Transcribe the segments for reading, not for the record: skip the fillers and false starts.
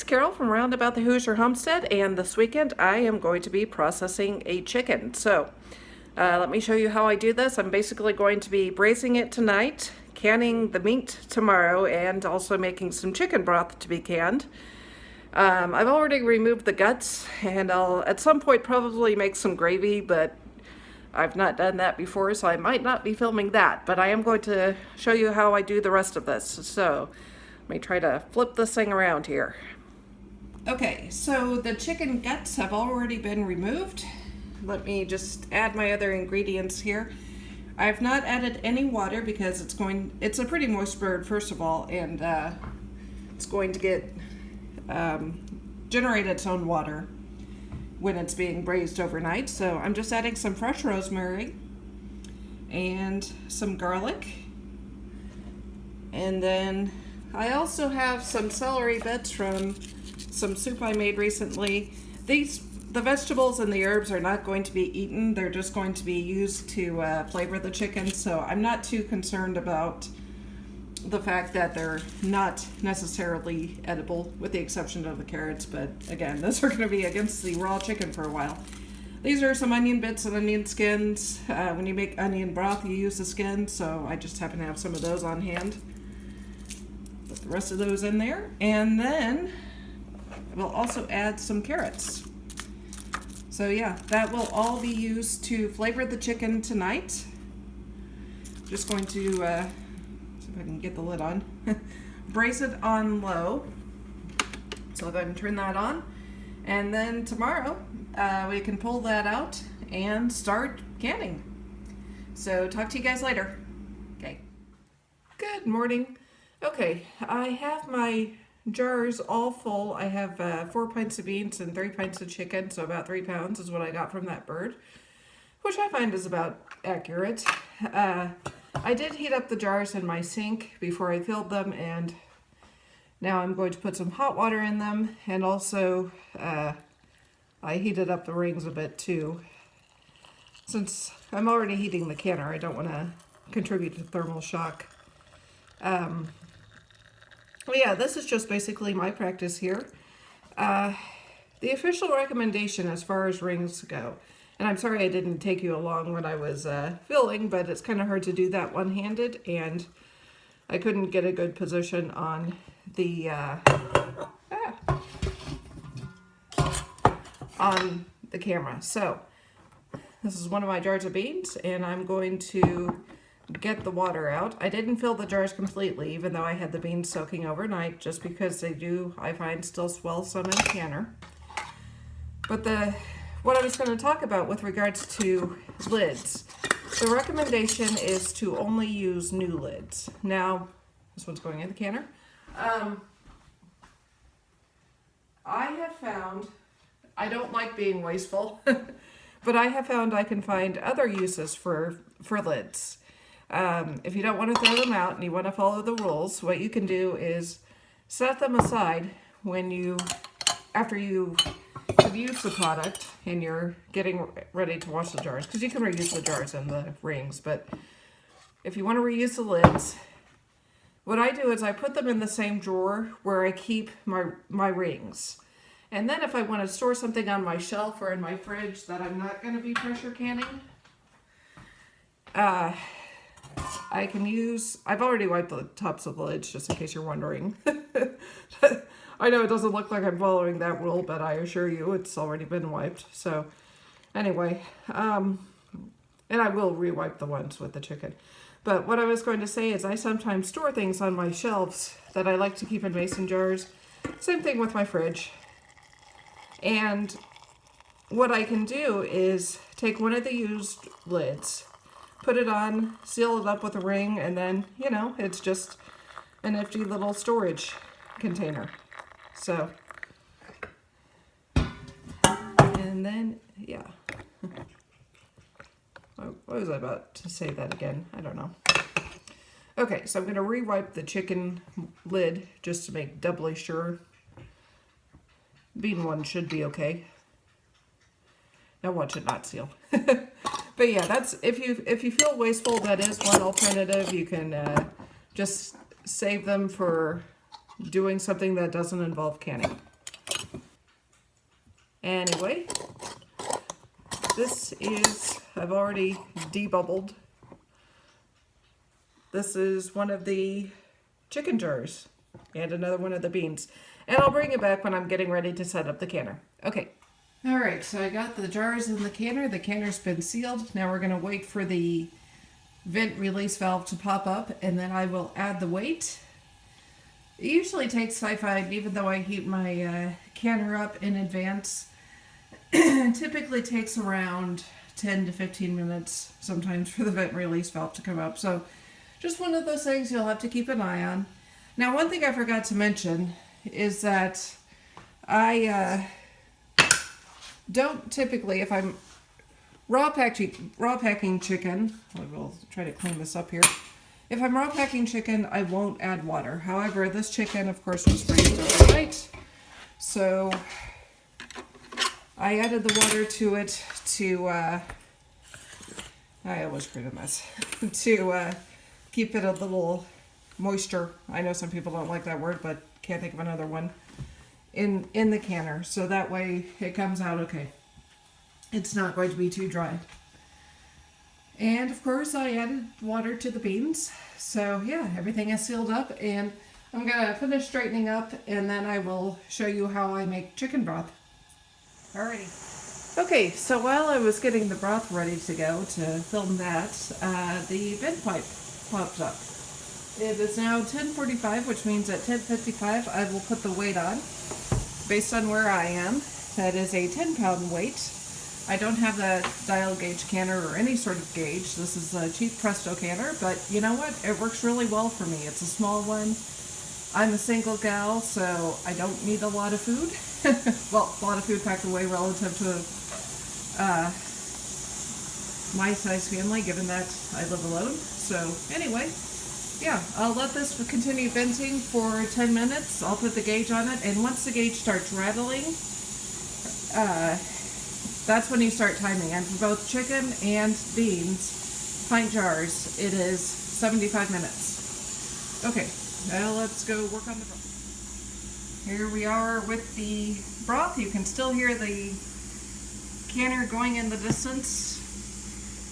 it's Carol from Roundabout the Hoosier Homestead, and this weekend I am going to be processing a chicken. So let me show you how I do this. I'm basically going to be braising it tonight, canning the meat tomorrow, and also making some chicken broth to be canned. I've already removed the guts, and I'll at some point probably make some gravy, but I've not done that before, so I might not be filming that, but I am going to show you how I do the rest of this. So let me try to flip this thing around here. Okay, so the chicken guts have already been removed. Let me just add my other ingredients here. I've not added any water because it's a pretty moist bird, first of all, and it's going to get generate its own water when it's being braised overnight. So I'm just adding some fresh rosemary and some garlic, and then I also have some celery bits from some soup I made recently. The vegetables and the herbs are not going to be eaten. They're just going to be used to flavor the chicken. So I'm not too concerned about the fact that they're not necessarily edible, with the exception of the carrots. But again, those are going to be against the raw chicken for a while. These are some onion bits and onion skins. When you make onion broth, you use the skin, so I just happen to have some of those on hand. Put the rest of those in there, and then we'll also add some carrots. So yeah, that will all be used to flavor the chicken tonight. Just going to see if I can get the lid on. Braise it on low. So go ahead and turn that on. And then tomorrow we can pull that out and start canning. So talk to you guys later. Okay. Good morning. Okay, I have my jars all full. I have 4 pints of beans and 3 pints of chicken, so about 3 pounds is what I got from that bird, which I find is about accurate. I did heat up the jars in my sink before I filled them, and now I'm going to put some hot water in them, and also I heated up the rings a bit too. Since I'm already heating the canner, I don't want to contribute to thermal shock. Well, yeah, this is just basically my practice here. The official recommendation as far as rings go, and I'm sorry I didn't take you along when I was filling, but it's kind of hard to do that one-handed, and I couldn't get a good position on the on the camera. So this is one of my jars of beans, and I'm going to get the water out. I didn't fill the jars completely, even though I had the beans soaking overnight, just because they do, I find, still swell some in the canner. But what I was going to talk about with regards to lids, the recommendation is to only use new lids. Now, this one's going in the canner. I have found, I don't like being wasteful, but I have found I can find other uses for lids. If you don't want to throw them out and you want to follow the rules, what you can do is set them aside after you have used the product and you're getting ready to wash the jars, because you can reuse the jars and the rings. But if you want to reuse the lids, what I do is I put them in the same drawer where I keep my rings. And then if I want to store something on my shelf or in my fridge that I'm not going to be pressure canning, I can use, I've already wiped the tops of the lids, just in case you're wondering. I know it doesn't look like I'm following that rule, but I assure you it's already been wiped. So anyway, and I will re-wipe the ones with the chicken. But what I was going to say is I sometimes store things on my shelves that I like to keep in mason jars. Same thing with my fridge. And what I can do is take one of the used lids, put it on, seal it up with a ring, and then, you know, it's just a nifty little storage container. So, and then, yeah. What was I about to say that again? I don't know. Okay, so I'm going to re-wipe the chicken lid just to make doubly sure. Bean one should be okay. Now one should not seal. But yeah, that's if you feel wasteful, that is one alternative. You can just save them for doing something that doesn't involve canning. Anyway, this is, I've already debubbled. This is one of the chicken jars and another one of the beans. And I'll bring it back when I'm getting ready to set up the canner. Okay. All right, so I got the jars in the canner. The canner's been sealed. Now we're going to wait for the vent release valve to pop up, and then I will add the weight. It usually takes, I find, even though I heat my canner up in advance, typically takes around 10 to 15 minutes sometimes for the vent release valve to come up. So just one of those things you'll have to keep an eye on. Now, one thing I forgot to mention is that I don't typically, if I'm raw packing chicken, I will try to clean this up here. If I'm raw packing chicken, I won't add water. However, this chicken, of course, was raised overnight, so I added the water to it to, I always create a mess, to keep it a little moisture. I know some people don't like that word, but can't think of another one, in the canner, so that way it comes out okay. It's not going to be too dry. And of course I added water to the beans. So yeah, everything is sealed up, and I'm gonna finish straightening up, and then I will show you how I make chicken broth. Alrighty. Okay, so while I was getting the broth ready to go to film that, the vent pipe popped up. It is now 10:45, which means at 10:55 I will put the weight on. Based on where I am, that is a 10-pound weight. I don't have the dial gauge canner or any sort of gauge. This is a cheap Presto canner, but you know what? It works really well for me. It's a small one. I'm a single gal, so I don't need a lot of food. Well, a lot of food packed away relative to my size family, given that I live alone. So anyway, yeah, I'll let this continue venting for 10 minutes. I'll put the gauge on it, and once the gauge starts rattling, that's when you start timing. And for both chicken and beans, pint jars, it is 75 minutes. Okay, now let's go work on the broth. Here we are with the broth. You can still hear the canner going in the distance.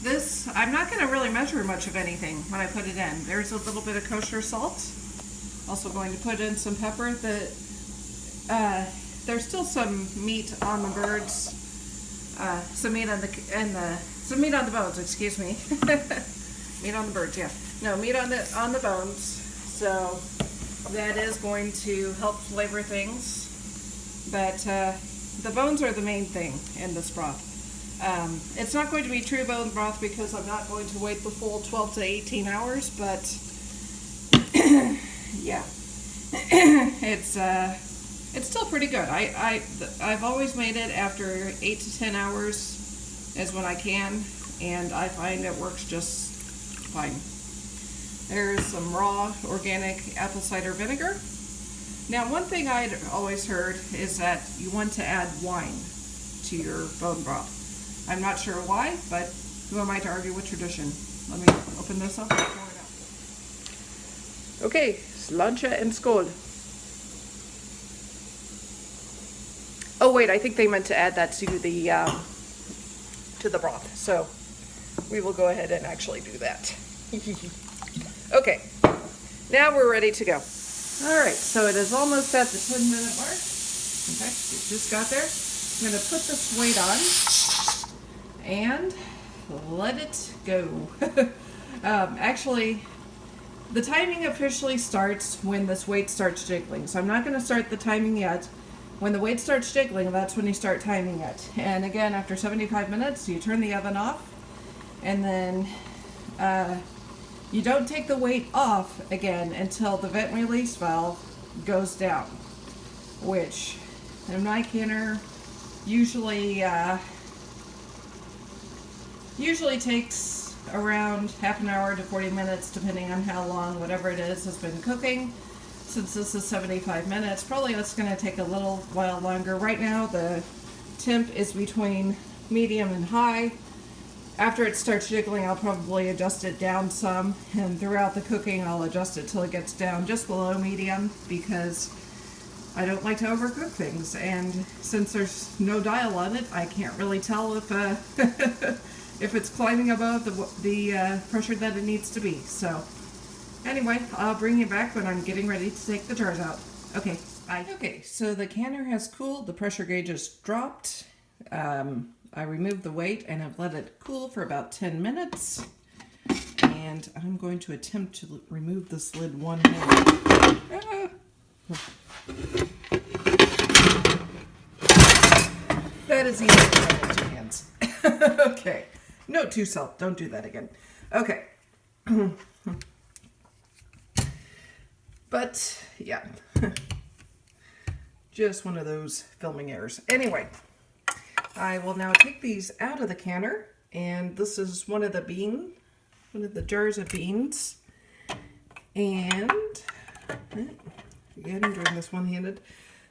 This, I'm not going to really measure much of anything when I put it in. There's a little bit of kosher salt. Also going to put in some pepper. There's still some meat on the birds. Some meat on the bones, excuse me. Meat on the birds, yeah. No, meat on the bones. So that is going to help flavor things. But the bones are the main thing in this broth. It's not going to be true bone broth because I'm not going to wait the full 12 to 18 hours, but yeah. It's still pretty good. I've always made it after 8 to 10 hours is when I can, and I find it works just fine. There's some raw organic apple cider vinegar. Now, one thing I'd always heard is that you want to add wine to your bone broth. I'm not sure why, but who am I to argue with tradition? Let me open this up and pour it out. Okay, slancha and skål. Oh wait, I think they meant to add that to the broth. So we will go ahead and actually do that. Okay, now we're ready to go. All right, so it is almost at the 10-minute mark. In fact, it just got there. I'm gonna put this weight on and let it go. Actually, the timing officially starts when this weight starts jiggling. So I'm not gonna start the timing yet. When the weight starts jiggling, that's when you start timing it. And again, after 75 minutes, you turn the oven off, and then you don't take the weight off again until the vent release valve goes down, which in my canner usually takes around half an hour to 40 minutes, depending on how long whatever it is has been cooking. Since this is 75 minutes, probably it's going to take a little while longer. Right now the temp is between medium and high. After it starts jiggling, I'll probably adjust it down some, and throughout the cooking I'll adjust it till it gets down just below medium, because I don't like to overcook things, and since there's no dial on it, I can't really tell if if it's climbing above the pressure that it needs to be. So anyway, I'll bring you back when I'm getting ready to take the jars out. Okay, bye. Okay, so the canner has cooled, the pressure gauge has dropped. I removed the weight and I've let it cool for about 10 minutes. And I'm going to attempt to remove this lid one hand. That is easy with two hands. Okay. Note to self, don't do that again. Okay. But, yeah. Just one of those filming errors. Anyway, I will now take these out of the canner. And this is one of the jars of beans. And, again, I'm doing this one-handed.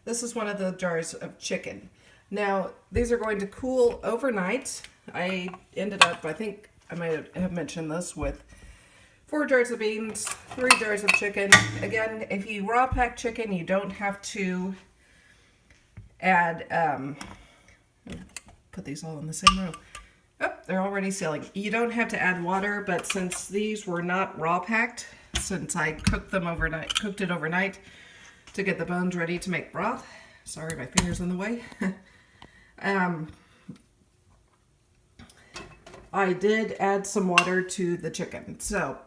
This is one of the jars of chicken. Now, these are going to cool overnight. I ended up, I think I might have mentioned this, with 4 jars of beans, 3 jars of chicken. Again, if you raw pack chicken, you don't have to add, put these all in the same row. Oh, they're already sealing. You don't have to add water, but since these were not raw packed, since I cooked it overnight to get the bones ready to make broth. Sorry, my finger's in the way. I did add some water to the chicken. So,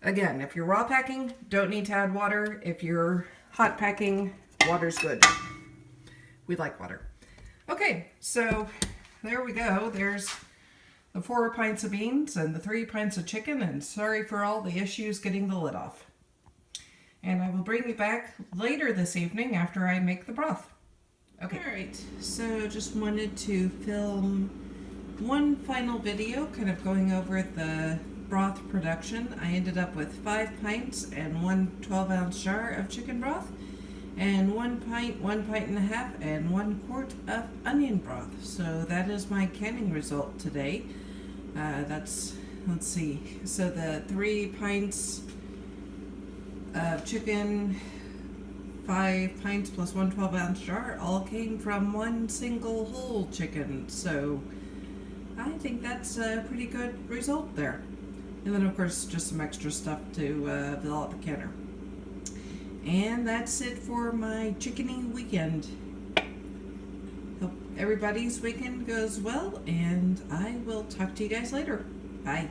again, if you're raw packing, don't need to add water. If you're hot packing, water's good. We like water. Okay, so there we go. There's the 4 pints of beans and the 3 pints of chicken, and sorry for all the issues getting the lid off. And I will bring you back later this evening after I make the broth. Okay. Alright, so just wanted to film one final video kind of going over the broth production. I ended up with 5 pints and 1 12-ounce jar of chicken broth, and 1 pint, 1 pint and a half, and 1 quart of onion broth. So that is my canning result today. Let's see, so the 3 pints of chicken, 5 pints plus 1 12-ounce jar all came from 1 single whole chicken. So I think that's a pretty good result there. And then of course just some extra stuff to fill out the canner. And that's it for my chickeny weekend. Hope everybody's weekend goes well, and I will talk to you guys later. Bye.